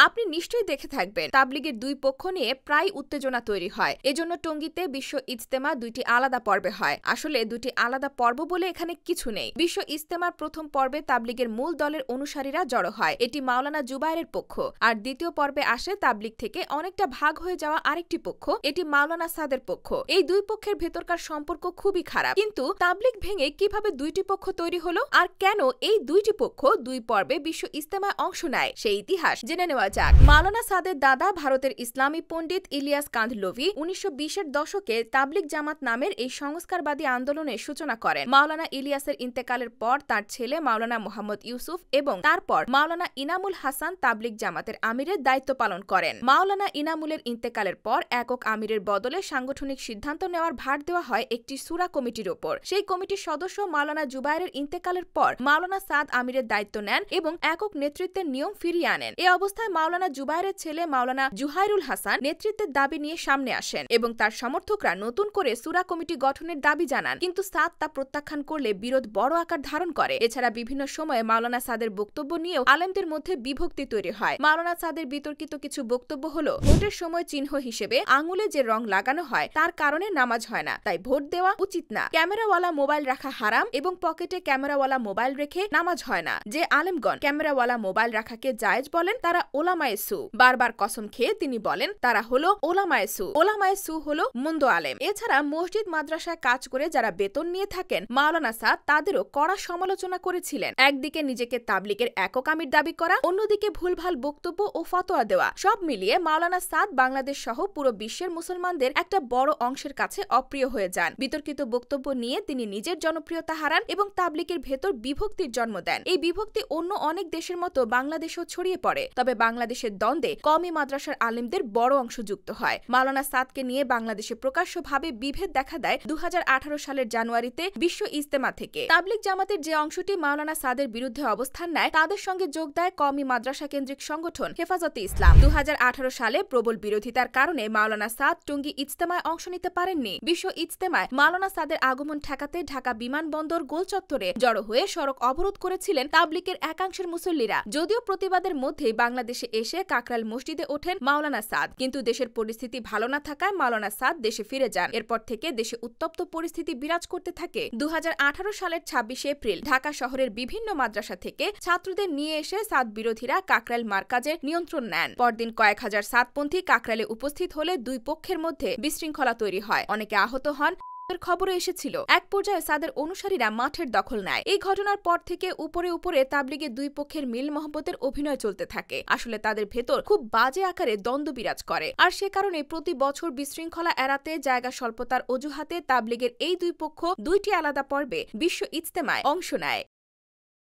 আপনি নিশ্চয়ই দেখে থাকবেন তাবলিগের দুই পক্ষ নিয়ে প্রায় উত্তেজনা তৈরি হয়। এজন্য টঙ্গীতে বিশ্ব ইজতেমা দুইটি আলাদা পর্বে হয়। আসলে দুটি আলাদা পর্ব বলে এখানে কিছু নেই। বিশ্ব ইজতেমার প্রথম পর্বে তাবলিগের মূল দলের অনুসারীরা জড়ো হয়, এটি মাওলানা জুবায়েরের পক্ষ। আর দ্বিতীয় পর্বে আসে তাবলিগ থেকে অনেকটা ভাগ হয়ে যাওয়া আরেকটি পক্ষ, এটি মাওলানা সাদের পক্ষ। এই দুই পক্ষের ভেতরকার সম্পর্ক খুবই খারাপ। কিন্তু তাবলিগ ভেঙে কিভাবে দুইটি পক্ষ তৈরি হলো আর কেন এই দুইটি পক্ষ দুই পর্বে বিশ্ব ইজতেমায় অংশ নেয় সেই ইতিহাস জেনে নেওয়া যাক। মাওলানা সাদের দাদা ভারতের ইসলামী পণ্ডিত ইলিয়াস কান্ধলভি 1920-এর দশকে তাবলিগ জামাত নামের এই সংস্কারবাদী আন্দোলনের সূচনা করেন। মাওলানা ইলিয়াসের ইন্তেকালের পর তার ছেলে মাওলানা মোহাম্মদ ইউসুফ এবং তারপর মাওলানা ইনামুল হাসান তাবলিগ জামাতের আমিরের দায়িত্ব পালন করেন। মাওলানা ইনামুলের ইন্তেকালের পর একক আমিরের বদলে সাংগঠনিক সিদ্ধান্ত নেওয়ার ভার দেওয়া হয় একটি সূরা কমিটির ওপর। সেই কমিটির সদস্য মাওলানা জুবায়েরের ইন্তেকালের পর মাওলানা সাদ আমিরের দায়িত্ব নেন এবং একক নেতৃত্বের নিয়ম ফিরিয়ে আনেন। এ অবস্থায় মাওলানা জুবায়েরের ছেলে মাওলানা জুহাইরুল হাসান নেতৃত্বের দাবি নিয়ে সামনে আসেন এবং তার সমর্থকরা নতুন করে সূরা কমিটি গঠনের দাবি জানান, কিন্তু সাদ তা প্রত্যাখ্যান করলে বিরোধ বড় আকার ধারণ করে। এছাড়া বিভিন্ন সময়ে মাওলানা সাদের বক্তব্য নিয়েও আলেমদের মধ্যে বিভক্তি তৈরি হয়। মাওলানা সাদের বিতর্কিত কিছু বক্তব্য হলো, ভোটের সময় চিহ্ন হিসেবে আঙুলে যে রং লাগানো হয় তার কারণে নামাজ হয় না, তাই ভোট দেওয়া উচিত না। ক্যামেরাওয়ালা মোবাইল রাখা হারাম এবং পকেটে ক্যামেরাওয়ালা মোবাইল রেখে নামাজ হয় না। যে আলেমগণ ক্যামেরাওয়ালা মোবাইল রাখাকে জায়েজ বলেন তারা ওলামায়ে সু। বারবার কসম খেয়ে তিনি বলেন তারা হলো ওলামায়ে সু। ওলামায়ে সু হলো মন্দ আলেম। এছাড়া মসজিদ মাদ্রাসায় কাজ করে যারা বেতন নিয়ে থাকেন মাওলানা সাদ তাদেরও কড়া সমালোচনা করেছিলেন। একদিকে নিজেকে তাবলিগের একক আমির দাবি করা, অন্যদিকে ভুলভাল বক্তব্য ও ফতোয়া দেওয়া, সব মিলিয়ে মাওলানা সাদ বাংলাদেশ সহ পুরো বিশ্বের মুসলমানদের একটা বড় অংশের কাছে অপ্রিয় হয়ে যান। বিতর্কিত বক্তব্য নিয়ে তিনি নিজের জনপ্রিয়তা হারান এবং তাবলিগের ভেতর বিভক্তির জন্ম দেন। এই বিভক্তি অন্য অনেক দেশের মতো বাংলাদেশেও ছড়িয়ে পড়ে, তবে বাংলাদেশের দ্বন্দ্বে কওমি মাদ্রাসার আলেমদের বড় অংশ যুক্ত হয়। মাওলানা সাদকে নিয়ে বাংলাদেশে প্রকাশ্যভাবে বিভেদ দেখা দেয় 2018 সালের জানুয়ারিতে বিশ্ব ইজতেমা থেকে। তাবলিগ জামাতের যে অংশটি মাওলানা সাদের বিরুদ্ধে অবস্থান নেয় তাদের সঙ্গে যোগ দেয় কওমি মাদ্রাসা কেন্দ্রিক সংগঠন হেফাজতে ইসলাম। 2018 সালে প্রবল বিরোধিতার কারণে মাওলানা সাদ টঙ্গী ইজতেমায় অংশ নিতে পারেননি। বিশ্ব ইজতেমায় মাওলানা সাদের আগমন ঠেকাতে ঢাকা বিমানবন্দর গোল চত্বরে জড়ো হয়ে সড়ক অবরোধ করেছিলেন তাবলিগের একাংশের মুসল্লিরা। যদিও প্রতিবাদের মধ্যেই বাংলাদেশে এসে কাকরাইল মসজিদে ওঠেন মাওলানা সাদ, কিন্তু দেশের পরিস্থিতি ভালো না থাকায় মাওলানা সাদ দেশে ফিরে যান। এরপর থেকে দেশে উত্তপ্ত পরিস্থিতি বিরাজ করতে থাকে। 2018 সালের 26 এপ্রিল ঢাকা শহরের বিভিন্ন মাদ্রাসা থেকে ছাত্রদের নিয়ে এসে সাদ বিরোধীরা কাকরাইল মার্কাজের নিয়ন্ত্রণ নেন। পরদিন কয়েক হাজার সাদপন্থী কাকরাইলে উপস্থিত হলে দুই পক্ষের মধ্যে বিশৃঙ্খলা তৈরি হয়, অনেকে আহত হন। খবরে এসেছিল এক পর্যায়ে সাদের অনুসারীরা মাঠের দখল নেয়। এই ঘটনার পর থেকে উপরে উপরে তাবলিগের দুই পক্ষের মিল মহব্বতের অভিনয় চলতে থাকে। আসলে তাদের ভেতর খুব বাজে আকারে দ্বন্দ্ব বিরাজ করে, আর সে কারণে প্রতি বছর বিশৃঙ্খলা এড়াতে জায়গা স্বল্পতার অজুহাতে তাবলিগের এই দুই পক্ষ দুইটি আলাদা পর্বে বিশ্ব ইজতেমায় অংশ নেয়।